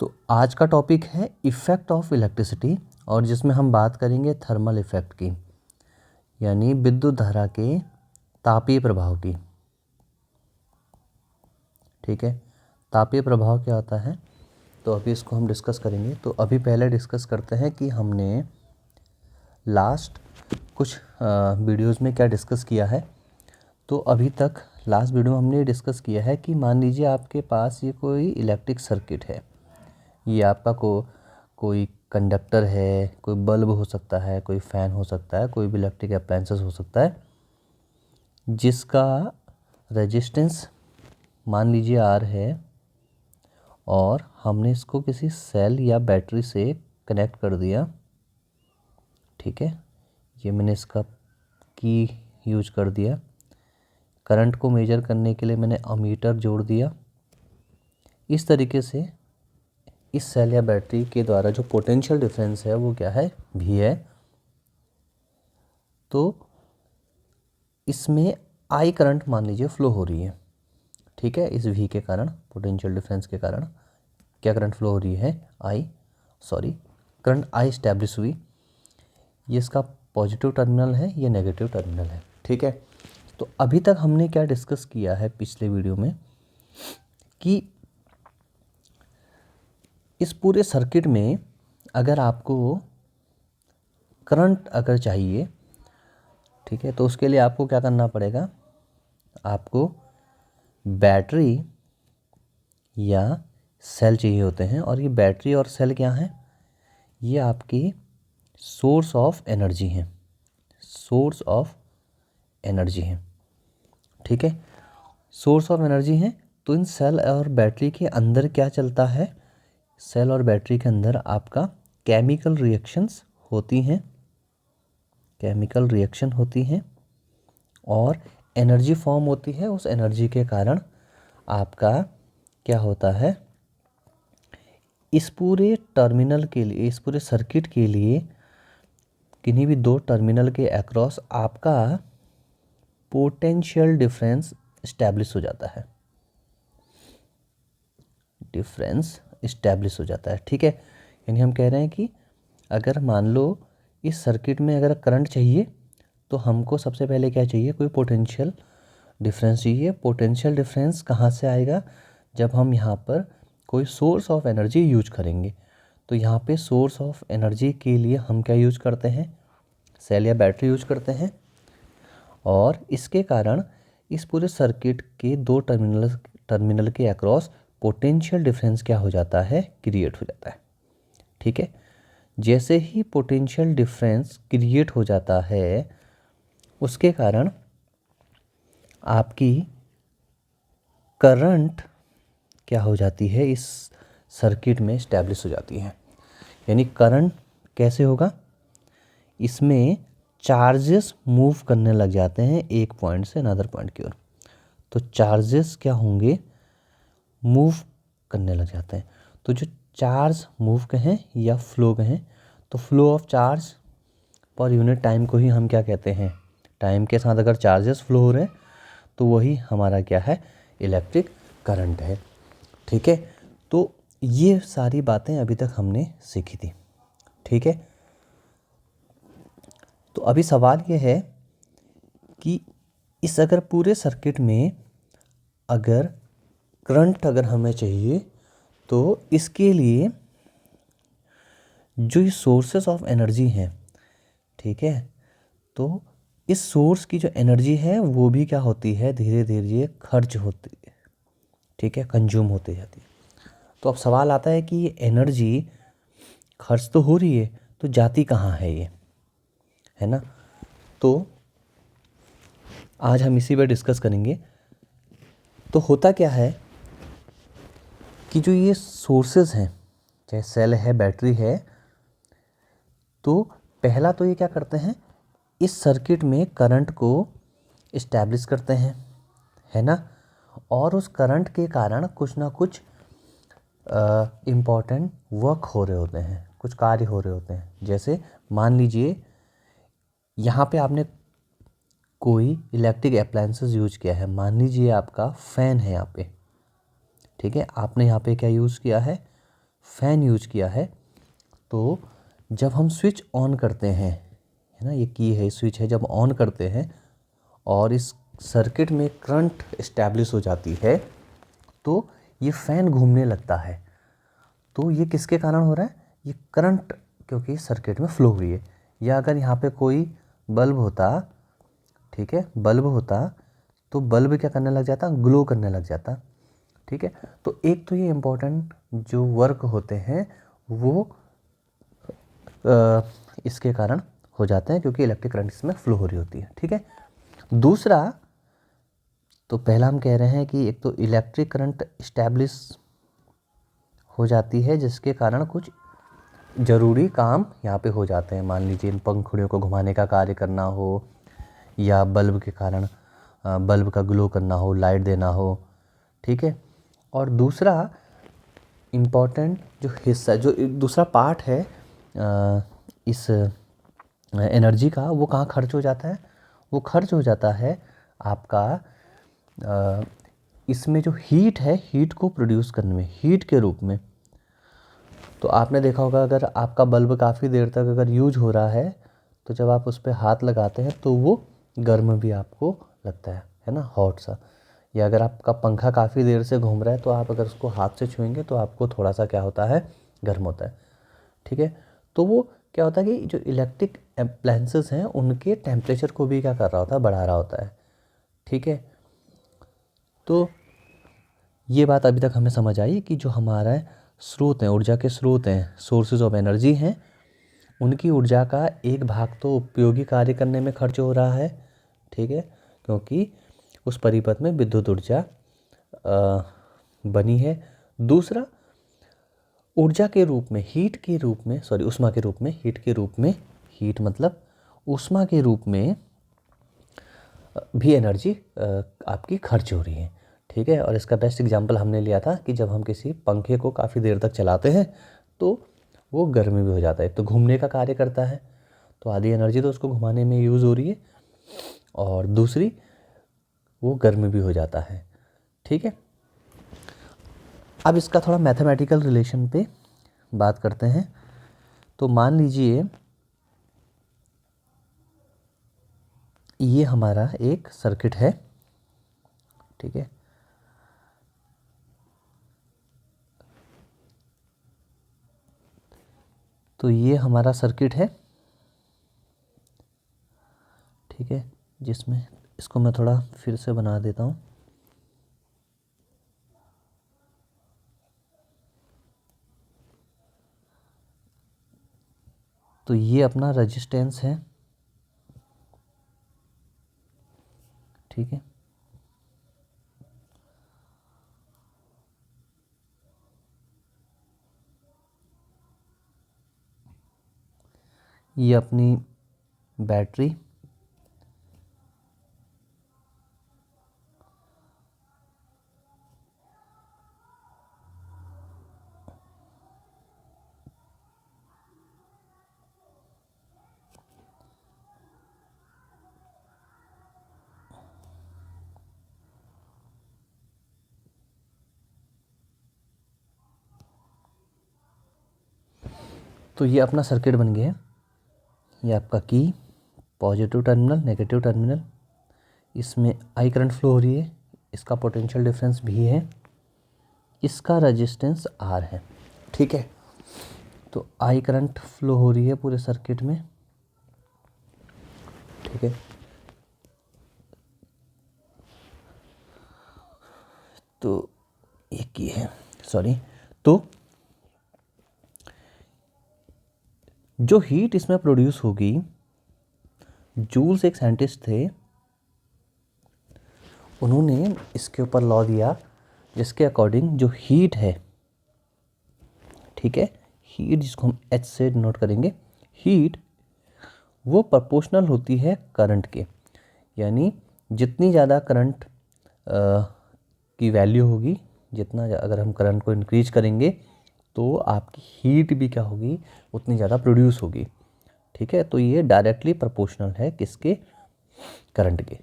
तो आज का टॉपिक है इफ़ेक्ट ऑफ इलेक्ट्रिसिटी, और जिसमें हम बात करेंगे थर्मल इफ़ेक्ट की, यानी विद्युत धारा के तापीय प्रभाव की। ठीक है, तापीय प्रभाव क्या होता है, तो अभी इसको हम डिस्कस करेंगे। तो अभी पहले डिस्कस करते हैं कि हमने लास्ट कुछ वीडियोज़ में क्या डिस्कस किया है। तो अभी तक लास्ट वीडियो में हमने डिस्कस किया है कि मान लीजिए आपके पास ये कोई इलेक्ट्रिक सर्किट है, ये आपका कोई कंडक्टर है, कोई बल्ब हो सकता है, कोई फ़ैन हो सकता है, कोई भी इलेक्ट्रिक अप्लायंसेस हो सकता है, जिसका रेजिस्टेंस मान लीजिए R है, और हमने इसको किसी सेल या बैटरी से कनेक्ट कर दिया। ठीक है, ये मैंने इसका की यूज कर दिया। करंट को मेजर करने के लिए मैंने अमीटर जोड़ दिया। इस तरीके से इस सेल या बैटरी के द्वारा जो पोटेंशियल डिफरेंस है वो क्या है, V है। तो इसमें I करंट मान लीजिए फ्लो हो रही है। ठीक है, इस V के कारण, पोटेंशियल डिफरेंस के कारण क्या करंट फ्लो हो रही है, करंट I इस्टेब्लिश हुई। ये इसका पॉजिटिव टर्मिनल है, ये नेगेटिव टर्मिनल है। ठीक है, तो अभी तक हमने क्या डिस्कस किया है पिछले वीडियो में कि इस पूरे सर्किट में अगर आपको करंट अगर चाहिए, ठीक है, तो उसके लिए आपको क्या करना पड़ेगा, आपको बैटरी या सेल चाहिए होते हैं। और ये बैटरी और सेल क्या हैं, ये आपकी सोर्स ऑफ एनर्जी हैं, सोर्स ऑफ एनर्जी हैं। ठीक है, सोर्स ऑफ एनर्जी हैं। तो इन सेल और बैटरी के अंदर क्या चलता है, सेल और बैटरी के अंदर आपका केमिकल रिएक्शंस होती हैं, केमिकल रिएक्शन होती हैं और एनर्जी फॉर्म होती है। उस एनर्जी के कारण आपका क्या होता है, इस पूरे टर्मिनल के लिए, इस पूरे सर्किट के लिए किन्हीं भी दो टर्मिनल के अक्रॉस आपका पोटेंशियल डिफरेंस इस्टेब्लिश हो जाता है, डिफरेंस इस्टेब्लिश हो जाता है। ठीक है, यानी हम कह रहे हैं कि अगर मान लो इस सर्किट में अगर करंट चाहिए तो हमको सबसे पहले क्या चाहिए, कोई पोटेंशियल डिफरेंस चाहिए। पोटेंशियल डिफरेंस कहाँ से आएगा, जब हम यहाँ पर कोई सोर्स ऑफ एनर्जी यूज करेंगे। तो यहाँ पे सोर्स ऑफ एनर्जी के लिए हम क्या यूज करते हैं, सेल या बैटरी यूज करते हैं। और इसके कारण इस पूरे सर्किट के दो टर्मिनल के अक्रॉस पोटेंशियल डिफरेंस क्या हो जाता है, क्रिएट हो जाता है। ठीक है, जैसे ही पोटेंशियल डिफरेंस क्रिएट हो जाता है, उसके कारण आपकी करंट क्या हो जाती है, इस सर्किट में इस्टेब्लिश हो जाती है। यानी करंट कैसे होगा, इसमें चार्जेस मूव करने लग जाते हैं एक पॉइंट से अनदर पॉइंट की ओर। तो चार्जेस क्या होंगे, मूव करने लग जाते हैं। तो जो चार्ज मूव कहें या फ्लो कहें, तो flow of charge per unit time को ही हम क्या कहते हैं, टाइम के साथ अगर चार्जेस फ्लो हो रहे हैं तो वही हमारा क्या है, इलेक्ट्रिक करंट है। ठीक है, तो ये सारी बातें अभी तक हमने सीखी थी। ठीक है, तो अभी सवाल ये है कि इस अगर पूरे सर्किट में अगर करंट अगर हमें चाहिए, तो इसके लिए जो ये सोर्सेस ऑफ एनर्जी हैं, ठीक है, तो इस सोर्स की जो एनर्जी है वो भी क्या होती है, धीरे धीरे ये खर्च होती है। ठीक है, कंज्यूम होती जाती है। तो अब सवाल आता है कि ये एनर्जी खर्च तो हो रही है, तो जाती कहाँ है ये, है ना। तो आज हम इसी पर डिस्कस करेंगे। तो होता क्या है कि जो ये सोर्सेज हैं, चाहे सेल है, बैटरी है, तो पहला तो ये क्या करते हैं, इस सर्किट में करंट को इस्टेब्लिश करते हैं, है ना। और उस करंट के कारण कुछ ना कुछ इम्पॉर्टेंट वर्क हो रहे होते हैं, कुछ कार्य हो रहे होते हैं। जैसे मान लीजिए यहाँ पे आपने कोई इलेक्ट्रिक अप्लायंसेस यूज किया है, मान लीजिए आपका फ़ैन है यहाँ पे। ठीक है, आपने यहाँ पे क्या यूज़ किया है, फ़ैन यूज किया है। तो जब हम स्विच ऑन करते हैं, है ना, ये की है, स्विच है, जब ऑन करते हैं और इस सर्किट में करंट इस्टेब्लिश हो जाती है तो ये फ़ैन घूमने लगता है। तो ये किसके कारण हो रहा है? ये करंट क्योंकि सर्किट में फ्लो हुई है। या अगर यहाँ पे कोई बल्ब होता, ठीक है, बल्ब होता तो बल्ब क्या करने लग जाता? ग्लो करने लग जाता। ठीक है, तो एक तो ये इम्पोर्टेंट जो वर्क होते हैं वो इसके कारण हो जाते हैं क्योंकि इलेक्ट्रिक करंट इसमें फ्लो हो रही होती है। ठीक है, दूसरा, तो पहला हम कह रहे हैं कि एक तो इलेक्ट्रिक करंट इस्टेब्लिश हो जाती है जिसके कारण कुछ ज़रूरी काम यहाँ पे हो जाते हैं। मान लीजिए इन पंखुड़ियों को घुमाने का कार्य करना हो या बल्ब के कारण बल्ब का ग्लो करना हो, लाइट देना हो। ठीक है, और दूसरा इम्पॉर्टेंट जो हिस्सा, जो दूसरा पार्ट है इस एनर्जी का, वो कहाँ खर्च हो जाता है? वो खर्च हो जाता है आपका इसमें जो हीट है, हीट को प्रोड्यूस करने में, हीट के रूप में। तो आपने देखा होगा अगर आपका बल्ब काफ़ी देर तक अगर यूज हो रहा है तो जब आप उस पर हाथ लगाते हैं तो वो गर्म भी आपको लगता है ना, हॉट सा। या अगर आपका पंखा काफ़ी देर से घूम रहा है तो आप अगर उसको हाथ से छुएंगे तो आपको थोड़ा सा क्या होता है? गर्म होता है। ठीक है, तो वो क्या होता है कि जो इलेक्ट्रिक अप्लायंसेस हैं उनके टेम्परेचर को भी क्या कर रहा होता है? बढ़ा रहा होता है। ठीक है, तो ये बात अभी तक हमें समझ आई कि जो हमारा स्रोत हैं, ऊर्जा के स्रोत हैं, सोर्सेज ऑफ एनर्जी हैं, उनकी ऊर्जा का एक भाग तो उपयोगी कार्य करने में खर्च हो रहा है। ठीक है, क्योंकि उस परिपथ में विद्युत ऊर्जा बनी है। दूसरा, ऊर्जा के रूप में, हीट के रूप में, सॉरी ऊष्मा के रूप में, हीट के रूप में, हीट मतलब ऊष्मा के रूप में भी एनर्जी आपकी खर्च हो रही है। ठीक है, और इसका बेस्ट एग्जांपल हमने लिया था कि जब हम किसी पंखे को काफ़ी देर तक चलाते हैं तो वो गर्मी भी हो जाता है। तो घूमने का कार्य करता है तो आधी एनर्जी तो उसको घुमाने में यूज़ हो रही है और दूसरी वो गर्मी भी हो जाता है। ठीक है, अब इसका थोड़ा मैथमेटिकल रिलेशन पे बात करते हैं। तो मान लीजिए ये हमारा एक सर्किट है। ठीक है, तो ये हमारा सर्किट है। ठीक है, जिसमें इसको मैं थोड़ा फिर से बना देता हूँ। तो ये अपना रेजिस्टेंस है। ठीक है, ये अपनी बैटरी, तो ये अपना सर्किट बन गया। ये आपका की, पॉजिटिव टर्मिनल, नेगेटिव टर्मिनल, इसमें आई करंट फ्लो हो रही है, इसका पोटेंशियल डिफरेंस भी है, इसका रेजिस्टेंस आर है। ठीक है, तो आई करंट फ्लो हो रही है पूरे सर्किट में। ठीक है, तो एक ही है, सॉरी। तो जो हीट इसमें प्रोड्यूस होगी, जूल्स एक साइंटिस्ट थे, उन्होंने इसके ऊपर लॉ दिया जिसके अकॉर्डिंग जो हीट है, ठीक है, हीट जिसको हम एच से डिनोट करेंगे, हीट वो प्रोपोर्शनल होती है करंट के। यानी जितनी ज़्यादा करंट की वैल्यू होगी, जितना अगर हम करंट को इंक्रीज करेंगे तो आपकी हीट भी क्या होगी? उतनी ज़्यादा प्रोड्यूस होगी। ठीक है, तो ये डायरेक्टली प्रोपोर्शनल है किसके? करंट के।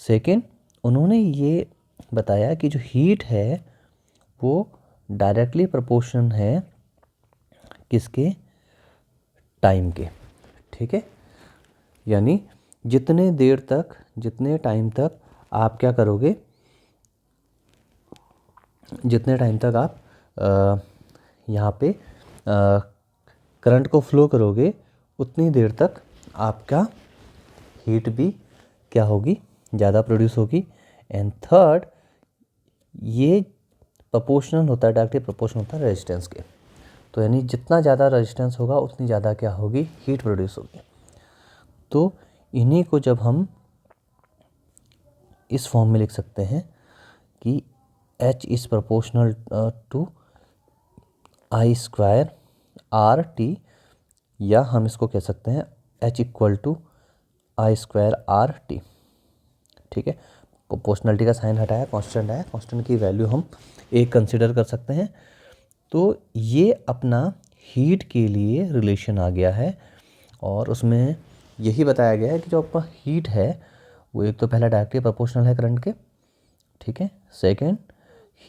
सेकेंड, उन्होंने ये बताया कि जो हीट है वो डायरेक्टली प्रोपोर्शनल है किसके, टाइम के। ठीक है, यानी जितने टाइम तक आप क्या करोगे, जितने टाइम तक आप यहाँ पे करंट को फ्लो करोगे उतनी देर तक आपका हीट भी क्या होगी, ज़्यादा प्रोड्यूस होगी। एंड थर्ड, ये प्रोपोर्शनल होता है, डायरेक्टली प्रोपोर्शनल होता है रेजिस्टेंस के। तो यानी जितना ज़्यादा रेजिस्टेंस होगा उतनी ज़्यादा क्या होगी, हीट प्रोड्यूस होगी। तो इन्हीं को जब हम इस फॉर्म में लिख सकते हैं कि H is proportional to I square R T, या हम इसको कह सकते हैं H equal to I square R T. ठीक है, प्रोपोर्शनलिटी का साइन हटाया, कांस्टेंट आया, कांस्टेंट की वैल्यू हम एक कंसिडर कर सकते हैं। तो ये अपना हीट के लिए रिलेशन आ गया है, और उसमें यही बताया गया है कि जो आपका हीट है वो एक तो पहला डायरेक्टली प्रोपोर्शनल है करंट के। ठीक है, सेकंड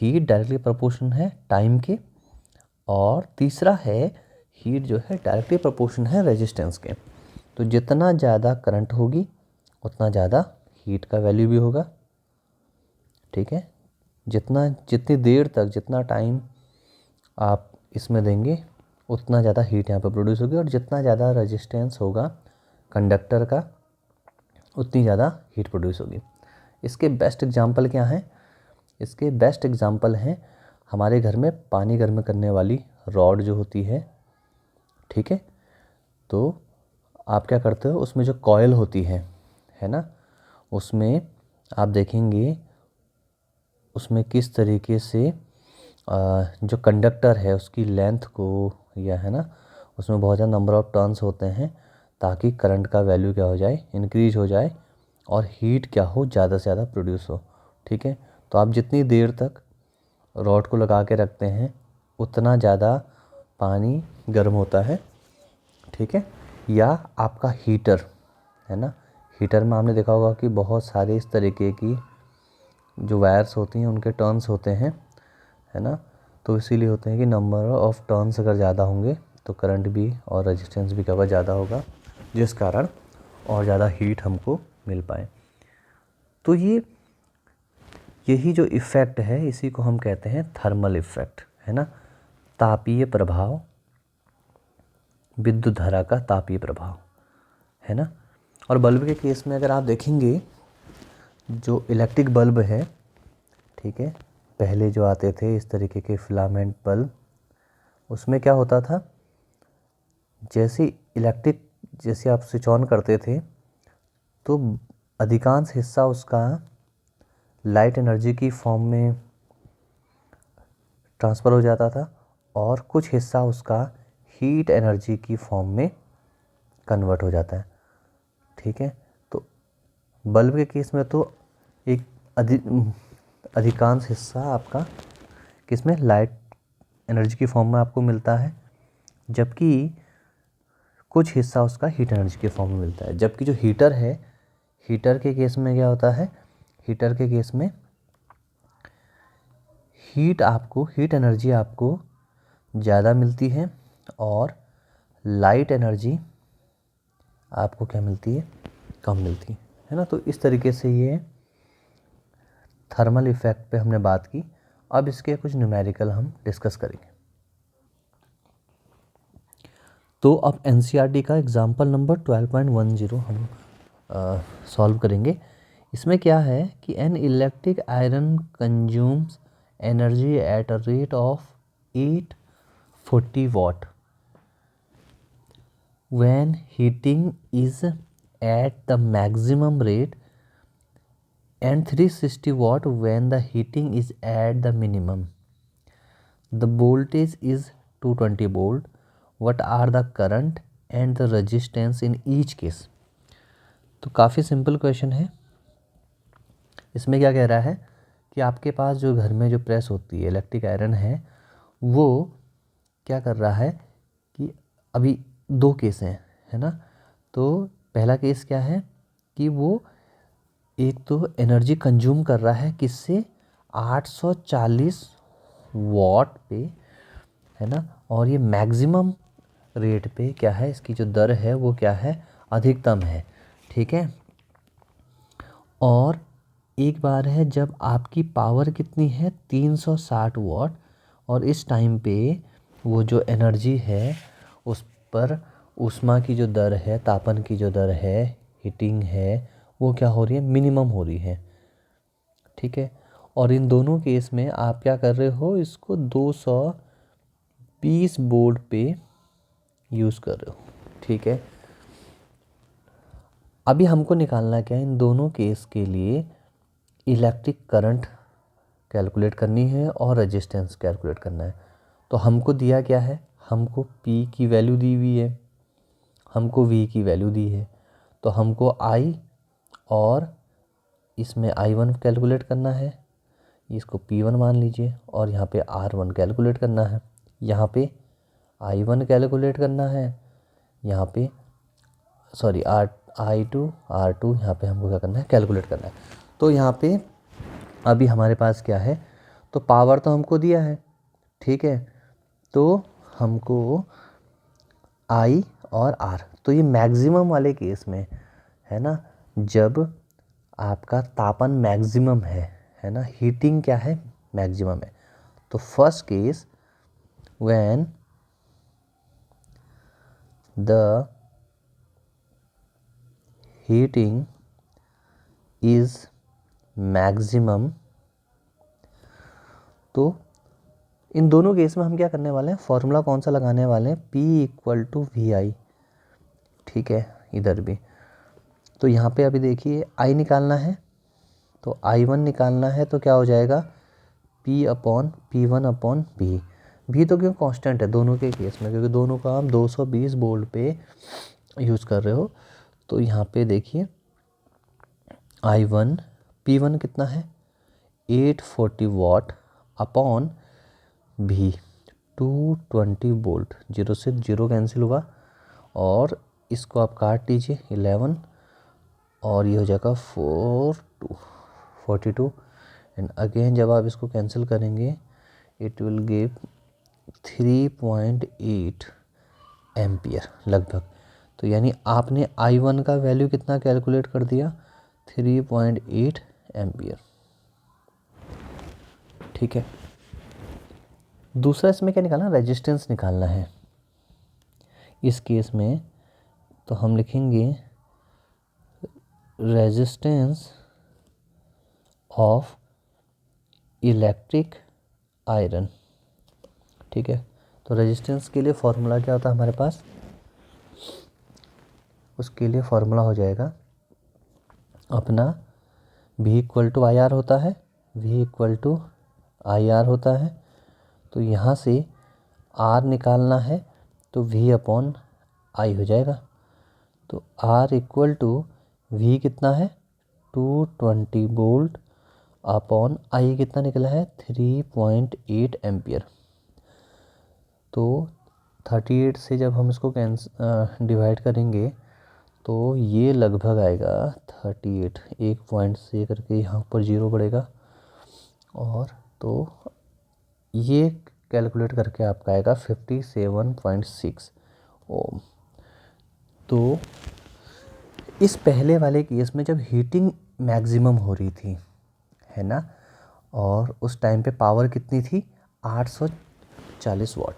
हीट डायरेक्टली प्रोपोर्शनल है टाइम के, और तीसरा है हीट जो है डायरेक्टली प्रोपोर्शनल है रेजिस्टेंस के। तो जितना ज़्यादा करंट होगी उतना ज़्यादा हीट का वैल्यू भी होगा। ठीक है, जितनी देर तक, जितना टाइम आप इसमें देंगे उतना ज़्यादा हीट यहाँ पर प्रोड्यूस होगी, और जितना ज़्यादा रेजिस्टेंस होगा कंडक्टर का उतनी ज़्यादा हीट प्रोड्यूस होगी। इसके बेस्ट एग्जांपल क्या हैं? इसके बेस्ट एग्जांपल हैं हमारे घर में पानी गर्म करने वाली रॉड जो होती है। ठीक है, तो आप क्या करते हो, उसमें जो कॉयल होती है ना, उसमें आप देखेंगे उसमें किस तरीके से जो कंडक्टर है उसकी लेंथ को, या है ना, उसमें बहुत ज़्यादा नंबर ऑफ टर्न्स होते हैं ताकि करंट का वैल्यू क्या हो जाए, इंक्रीज हो जाए, और हीट क्या हो, ज़्यादा से ज़्यादा प्रोड्यूस हो। ठीक है, तो आप जितनी देर तक रॉड को लगा के रखते हैं उतना ज़्यादा पानी गर्म होता है। ठीक है, या आपका हीटर है ना, हीटर में आपने देखा होगा कि बहुत सारे इस तरीके की जो वायर्स होती हैं उनके टर्न्स होते हैं, है ना, तो इसीलिए होते हैं कि नंबर ऑफ टर्न्स अगर ज़्यादा होंगे तो करंट भी और रेजिस्टेंस भी क्या होगा, ज़्यादा होगा, जिस कारण और ज़्यादा हीट हमको मिल पाए। तो यही जो इफ़ेक्ट है इसी को हम कहते हैं थर्मल इफ़ेक्ट, है ना, तापीय प्रभाव, विद्युत धारा का तापीय प्रभाव, है ना। और बल्ब के केस में अगर आप देखेंगे जो इलेक्ट्रिक बल्ब है, ठीक है, पहले जो आते थे इस तरीके के फिलामेंट बल्ब, उसमें क्या होता था, जैसे आप स्विच ऑन करते थे तो अधिकांश हिस्सा उसका लाइट एनर्जी की फॉर्म में ट्रांसफ़र हो जाता था, और कुछ हिस्सा उसका हीट एनर्जी की फॉर्म में कन्वर्ट हो जाता है। ठीक है, तो बल्ब के केस में तो एक अधिकांश हिस्सा आपका किसमें, लाइट एनर्जी की फॉर्म में आपको मिलता है, जबकि कुछ हिस्सा उसका हीट एनर्जी के फॉर्म में मिलता है। जबकि जो हीटर है, हीटर के केस में क्या होता है, हीटर के केस में हीट एनर्जी आपको ज़्यादा मिलती है, और लाइट एनर्जी आपको क्या मिलती है, कम मिलती है ना। तो इस तरीके से ये थर्मल इफ़ेक्ट पे हमने बात की। अब इसके कुछ न्यूमेरिकल हम डिस्कस करेंगे। तो अब एनसीईआरटी का एग्जाम्पल नंबर 12.10 हम सॉल्व करेंगे। इसमें क्या है कि an electric iron consumes energy at a rate of 840 watt when heating is at the maximum rate, and 360 watt when the heating is at the minimum. The voltage is 220 volt. What are the current and the resistance in each case? तो काफ़ी simple question है। इसमें क्या कह रहा है कि आपके पास जो घर में जो प्रेस होती है, इलेक्ट्रिक आयरन है, वो क्या कर रहा है कि अभी दो केस हैं, है ना। तो पहला केस क्या है कि वो एक तो एनर्जी कंज्यूम कर रहा है किससे, 840 वाट पे, है ना, और ये मैक्सिमम रेट पे क्या है, इसकी जो दर है वो क्या है, अधिकतम है। ठीक है। और एक बार है जब आपकी पावर कितनी है 360 वाट, और इस टाइम पे वो जो एनर्जी है उस पर ऊष्मा की जो दर है, तापन की जो दर है, हीटिंग है, वो क्या हो रही है, मिनिमम हो रही है। ठीक है। और इन दोनों केस में आप क्या कर रहे हो, इसको 220 वोल्ट पे यूज़ कर रहे हो। ठीक है। अभी हमको निकालना क्या है, इन दोनों केस के लिए इलेक्ट्रिक करंट कैलकुलेट करनी है और रेजिस्टेंस कैलकुलेट करना है। तो हमको दिया क्या है, हमको P की वैल्यू दी हुई है, हमको V की वैल्यू दी है। तो हमको I और इसमें I1 कैलकुलेट करना है, इसको P1 मान लीजिए, और यहाँ पे R1 कैलकुलेट करना है, यहाँ पे I1 कैलकुलेट करना है, यहाँ पे सॉरी I2 R2 यहाँ पे हमको क्या करना है, कैलकुलेट करना है। तो यहाँ पे अभी हमारे पास क्या है, तो पावर तो हमको दिया है। ठीक है। तो हमको I और R, तो ये मैक्सिमम वाले केस में है ना, जब आपका तापन मैक्सिमम है ना, हीटिंग क्या है, मैक्सिमम है। तो first case when the heating is maximum, तो इन दोनों केस में हम क्या करने वाले हैं, फॉर्मूला कौन सा लगाने वाले हैं, P = VI। ठीक है। इधर भी तो यहाँ पे अभी देखिए I निकालना है, तो I1 निकालना है, तो क्या हो जाएगा, P/P1/V। भी तो क्यों कांस्टेंट है दोनों के केस में, क्योंकि दोनों का हम 220 वोल्ट पे यूज़ कर रहे हो। तो यहाँ पे देखिए I1 P1 कितना है 840 वाट अपॉन V 220 वोल्ट, जीरो से जीरो कैंसिल हुआ, और इसको आप काट दीजिए 11, और ये हो जाएगा 42 एंड अगेन जब आप इसको कैंसिल करेंगे इट विल गिव 3.8 एम्पियर लगभग। तो यानी आपने I1 का वैल्यू कितना कैलकुलेट कर दिया, 3.8 एम्पियर। ठीक है। दूसरा इसमें क्या निकालना, रेजिस्टेंस निकालना है। इस केस में तो हम लिखेंगे रेजिस्टेंस ऑफ इलेक्ट्रिक आयरन। ठीक है। तो रेजिस्टेंस के लिए फॉर्मूला क्या होता है हमारे पास, उसके लिए फॉर्मूला हो जाएगा अपना V = IR होता है, V = IR होता है। तो यहाँ से R निकालना है, तो V/I हो जाएगा। तो R = V कितना है 220 वोल्ट अपॉन I कितना निकला है 3.8 एम्पियर। तो 38 से जब हम इसको डिवाइड करेंगे तो ये लगभग आएगा 38, एक पॉइंट से करके यहाँ पर जीरो बढ़ेगा, और तो ये कैलकुलेट करके आपका आएगा 57.6 ओम। तो इस पहले वाले केस में जब हीटिंग मैक्सिमम हो रही थी है ना, और उस टाइम पे पावर कितनी थी 840 वाट।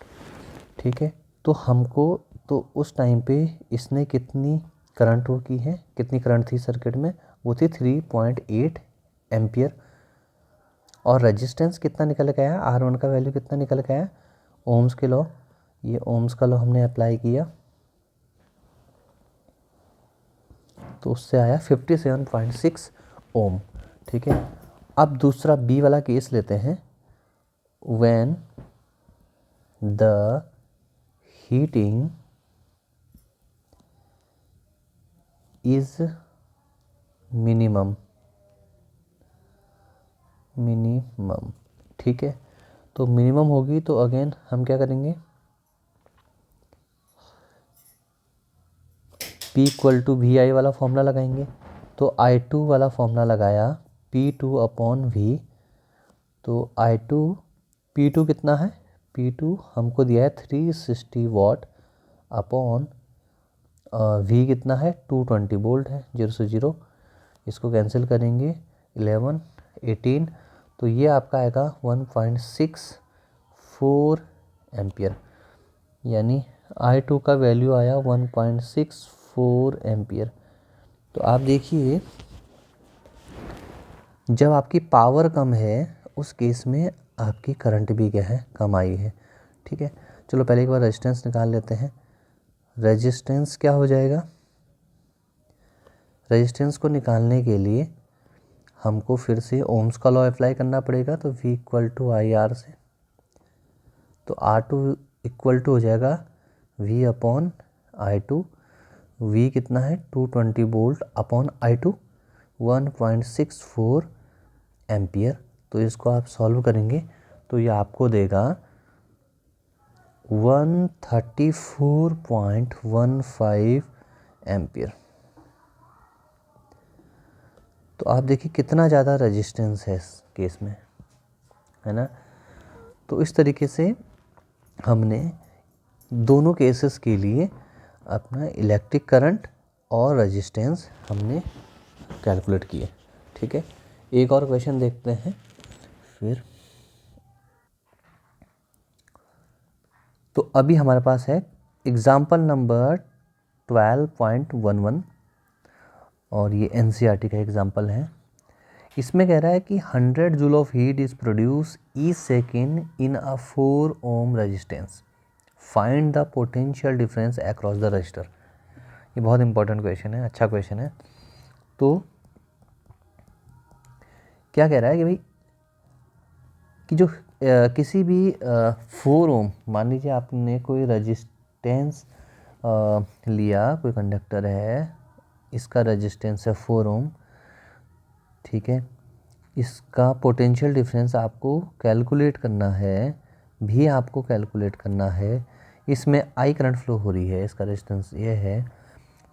ठीक है। तो हमको तो उस टाइम पे इसने कितनी करंट वो की है, कितनी करंट थी सर्किट में, वो थी 3.8 एम्पियर। और रेजिस्टेंस कितना निकल के आया, R1 का वैल्यू कितना निकल के आया, ओम्स के लॉ, ये ओम्स का लॉ हमने अप्लाई किया, तो उससे आया 57.6 ओम। ठीक है। अब दूसरा बी वाला केस लेते हैं, when the heating is minimum. ठीक है। तो मिनिमम होगी तो अगेन हम क्या करेंगे, P = VI वाला फॉर्मूला लगाएंगे। तो I2 वाला फॉर्मूला लगाया P2/V। तो P2 कितना है, P2 हमको दिया है 360 वाट अपॉन V कितना है 220 वोल्ट है, 0 से 0, इसको कैंसिल करेंगे 11 18, तो ये आपका आएगा 1.64 एम्पियर, यानी I2 का वैल्यू आया 1.64 एम्पियर। तो आप देखिए जब आपकी पावर कम है उस केस में आपकी करंट भी क्या है, कम आई है। ठीक है, चलो पहले एक बार रेजिस्टेंस निकाल लेते हैं। रेजिस्टेंस क्या हो जाएगा, रेजिस्टेंस को निकालने के लिए हमको फिर से ओम्स का लॉ अप्लाई करना पड़ेगा, तो V equal to I R से, तो R2 इक्वल टू हो जाएगा V अपॉन I2। V कितना है 220 वोल्ट अपॉन I2 1.64 एम्पियर। तो इसको आप सॉल्व करेंगे तो ये आपको देगा 134.15 एम्पियर। तो आप देखिए कितना ज़्यादा रेजिस्टेंस है इस केस में, है ना। तो इस तरीके से हमने दोनों केसेस के लिए अपना इलेक्ट्रिक करंट और रेजिस्टेंस हमने कैलकुलेट किए। ठीक है, एक और क्वेश्चन देखते हैं फिर। तो अभी हमारे पास है एग्जाम्पल नंबर 12.11 और ये NCERT का एग्जाम्पल है। इसमें कह रहा है कि 100 joule of heat is produce each second in a 4 ohm resistance, find the potential difference across the register. ये बहुत इंपॉर्टेंट क्वेश्चन है, अच्छा क्वेश्चन है। तो क्या कह रहा है कि भाई कि जो किसी भी 4 ओम, मान लीजिए आपने कोई रेजिस्टेंस लिया, कोई कंडक्टर है, इसका रेजिस्टेंस है 4 ओम, ठीक है, इसका पोटेंशियल डिफरेंस आपको कैलकुलेट करना है, भी आपको कैलकुलेट करना है। इसमें आई करंट फ्लो हो रही है, इसका रेजिस्टेंस ये है,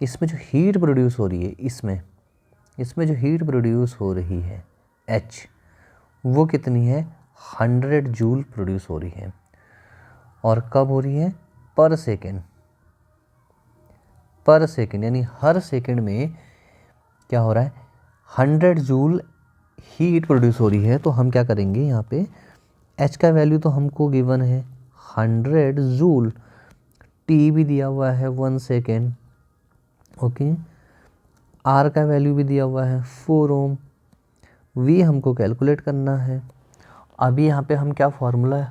इसमें जो हीट प्रोड्यूस हो रही है, इसमें जो हीट प्रोड्यूस हो रही है H, वो कितनी है 100 जूल प्रोड्यूस हो रही है। और कब हो रही है, पर सेकेंड, यानी हर सेकेंड में क्या हो रहा है 100 जूल हीट प्रोड्यूस हो रही है। तो हम क्या करेंगे, यहाँ पे H का वैल्यू तो हमको गिवन है 100 जूल, T भी दिया हुआ है 1 सेकेंड, ओके, R का वैल्यू भी दिया हुआ है 4 ओम, V हमको कैलकुलेट करना है। अभी यहाँ पे हम क्या फॉर्मूला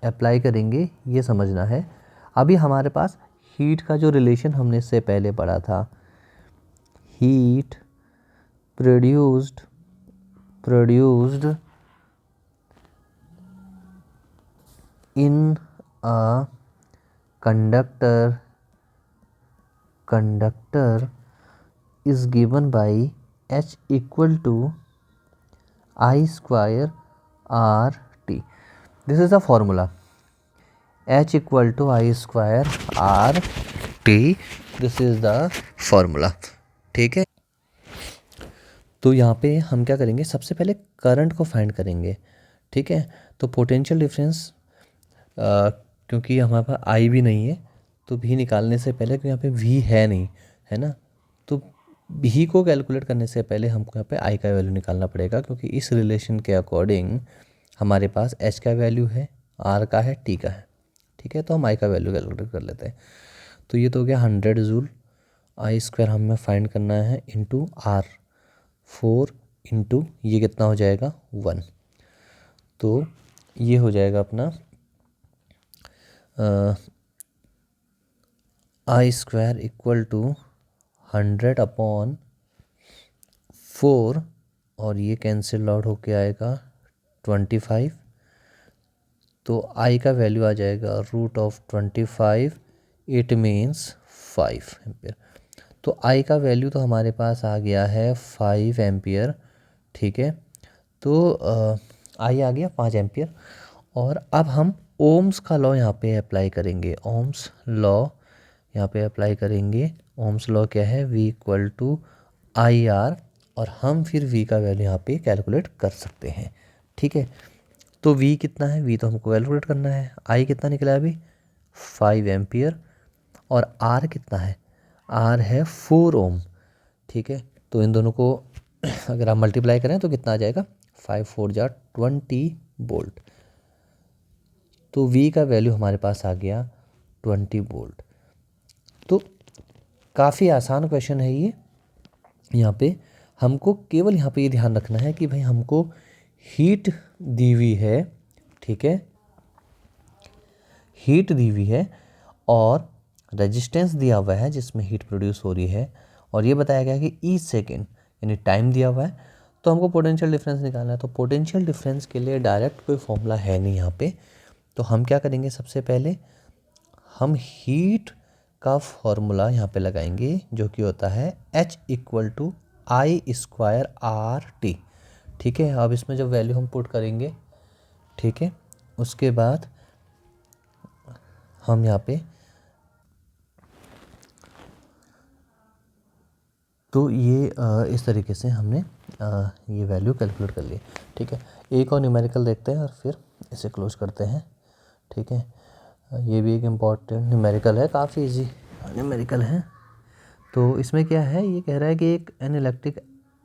अप्लाई करेंगे ये समझना है। अभी हमारे पास हीट का जो रिलेशन हमने इससे पहले पढ़ा था, heat produced in a conductor is given by H equal to I square RT. This is the formula, H equal to I square RT. This is the formula. ठीक है, तो यहाँ पे हम क्या करेंगे, सबसे पहले करंट को फाइंड करेंगे। ठीक है, तो पोटेंशियल डिफरेंस क्योंकि हमारे पास I भी नहीं है, तो भी निकालने से पहले, क्योंकि यहाँ पे V है नहीं, है ना, तो भी को कैलकुलेट करने से पहले हमको यहाँ पे आई का वैल्यू निकालना पड़ेगा, क्योंकि इस रिलेशन के अकॉर्डिंग हमारे पास एच का वैल्यू है, आर का है, टी का है। ठीक है, तो हम आई का वैल्यू कैलकुलेट कर लेते हैं। तो ये तो हो गया 100 जूल, आई स्क्वायर हमें फाइंड करना है इंटू आर, 4 इंटू ये कितना हो जाएगा 1, तो ये हो जाएगा अपना आई स्क्वायर इक्वल टू 100 अपॉन 4, और ये कैंसिल आउट होके आएगा 25, तो आई का वैल्यू आ जाएगा root of 25, it means 5 ampere. तो आई का वैल्यू तो हमारे पास आ गया है 5 एम्पियर। ठीक है, तो आई आ गया 5 एम्पियर। और अब हम ओम्स का लॉ यहाँ पे अप्लाई करेंगे, ओम्स लॉ यहाँ पे अप्लाई करेंगे। ओम्स लॉ क्या है, V equal to I R, और हम फिर V का वैल्यू यहाँ पे कैलकुलेट कर सकते हैं। ठीक है, तो V कितना है, V तो हमको कैलकुलेट करना है। I कितना निकला अभी 5 एम्पियर, और आर कितना है, आर है 4 ओम, ठीक है। तो इन दोनों को अगर आप मल्टीप्लाई करें तो कितना आ जाएगा, 5 4 जा 20 वोल्ट। तो V का वैल्यू हमारे पास आ गया 20 वोल्ट। तो काफ़ी आसान क्वेश्चन है ये। यहाँ पे हमको केवल यहाँ पे ये ध्यान रखना है कि भाई हमको हीट दी हुई है, ठीक है, हीट दी हुई है और रेजिस्टेंस दिया हुआ है जिसमें हीट प्रोड्यूस हो रही है, और ये बताया गया कि ईच सेकेंड यानी टाइम दिया हुआ है। तो हमको पोटेंशियल डिफरेंस निकालना है। तो पोटेंशियल डिफरेंस के लिए डायरेक्ट कोई फॉर्मूला है नहीं यहाँ पे। तो हम क्या करेंगे, सबसे पहले हम हीट का फॉर्मूला यहाँ पे लगाएंगे जो कि होता है H = I²RT, ठीक है। अब इसमें जो वैल्यू हम पुट करेंगे, ठीक है, उसके बाद हम यहाँ पे तो ये इस तरीके से हमने ये वैल्यू कैलकुलेट कर ली, ठीक है। एक और न्यूमेरिकल देखते हैं और फिर इसे क्लोज करते हैं, ठीक है। ये भी एक इम्पॉर्टेंट न्यूमेरिकल है, काफ़ी इजी न्यूमेरिकल है। तो इसमें क्या है, ये कह रहा है कि एक an electric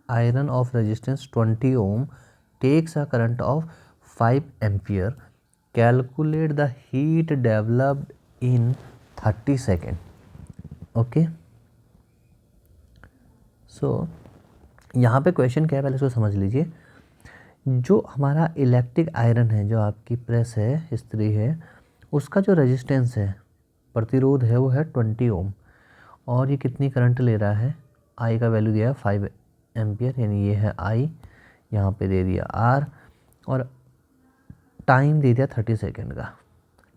iron of resistance 20 ohm takes a current of 5 ampere, calculate the heat developed in 30 second. Okay, so यहाँ पे क्वेश्चन क्या है पहले इसको समझ लीजिए। जो हमारा इलेक्ट्रिक आयरन है, जो आपकी प्रेस है, इस्त्री है, उसका जो रेजिस्टेंस है, प्रतिरोध है, वो है 20 ओम। और ये कितनी करंट ले रहा है, आई का वैल्यू दिया है 5 एम्पियर, यानी ये है आई, यहाँ पे दे दिया आर, और टाइम दे दिया 30 सेकेंड का,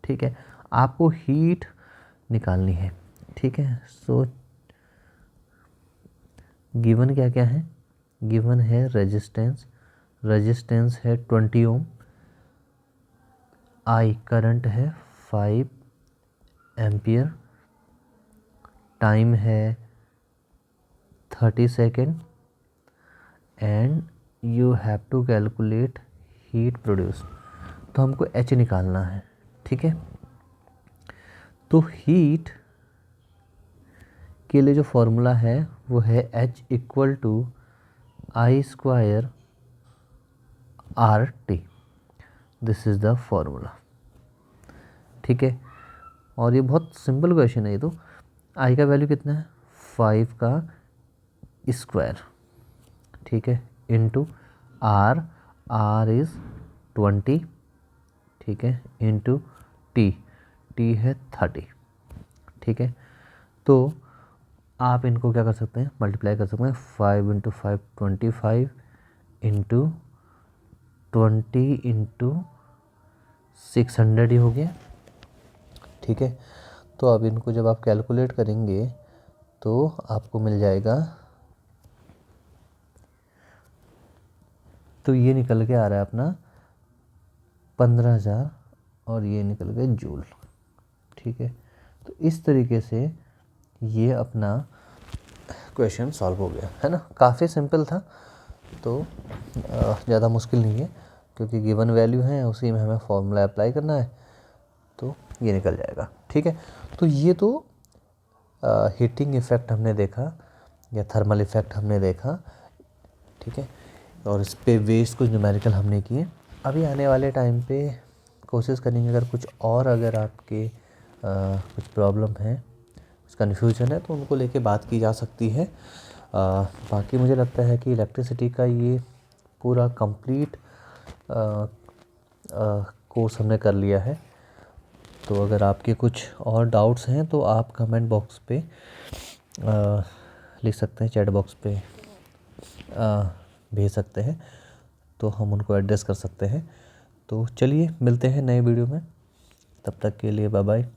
ठीक है। आपको हीट निकालनी है, ठीक है। सो गिवन क्या क्या है, गिवन है रेजिस्टेंस, रेजिस्टेंस है 20 ओम, आई करंट है 5 एम्पियर, टाइम है 30 second, and you have to calculate heat produce. तो हमको H निकालना है, ठीक है। तो हीट के लिए जो फॉर्मूला है वो है H = I²RT। This is the formula, ठीक है। और ये बहुत सिंपल क्वेश्चन है ये। तो आई का वैल्यू कितना है, 5 का स्क्वायर, ठीक है, इंटू आर, आर इज़ 20, ठीक है, इंटू टी, टी है 30, ठीक है। तो आप इनको क्या कर सकते हैं, मल्टीप्लाई कर सकते हैं। 5 × 5 25, इंटू 20 इंटू 600 ही हो गया, ठीक है। तो अब इनको जब आप कैलकुलेट करेंगे तो आपको मिल जाएगा, तो ये निकल के आ रहा है अपना 15,000 और ये निकल गए जूल, ठीक है। तो इस तरीके से ये अपना क्वेश्चन सॉल्व हो गया, है ना। काफ़ी सिंपल था, तो ज़्यादा मुश्किल नहीं है, क्योंकि गिवन वैल्यू है, उसी में हमें फॉर्मूला अप्लाई करना है, तो ये निकल जाएगा, ठीक है। तो ये तो हीटिंग इफ़ेक्ट हमने देखा या थर्मल इफ़ेक्ट हमने देखा, ठीक है। और इस पे वेस्ट कुछ न्यूमेरिकल हमने किए। अभी आने वाले टाइम पे कोशिश करेंगे, अगर कुछ और अगर आपके कुछ प्रॉब्लम है, कुछ कन्फ्यूजन है, तो उनको लेके बात की जा सकती है। बाकी मुझे लगता है कि इलेक्ट्रिसिटी का ये पूरा कंप्लीट कोर्स हमने कर लिया है। तो अगर आपके कुछ और डाउट्स हैं तो आप कमेंट बॉक्स पे लिख सकते हैं, चैट बॉक्स पे भेज सकते हैं, तो हम उनको एड्रेस कर सकते हैं। तो चलिए मिलते हैं नए वीडियो में, तब तक के लिए बाय बाय।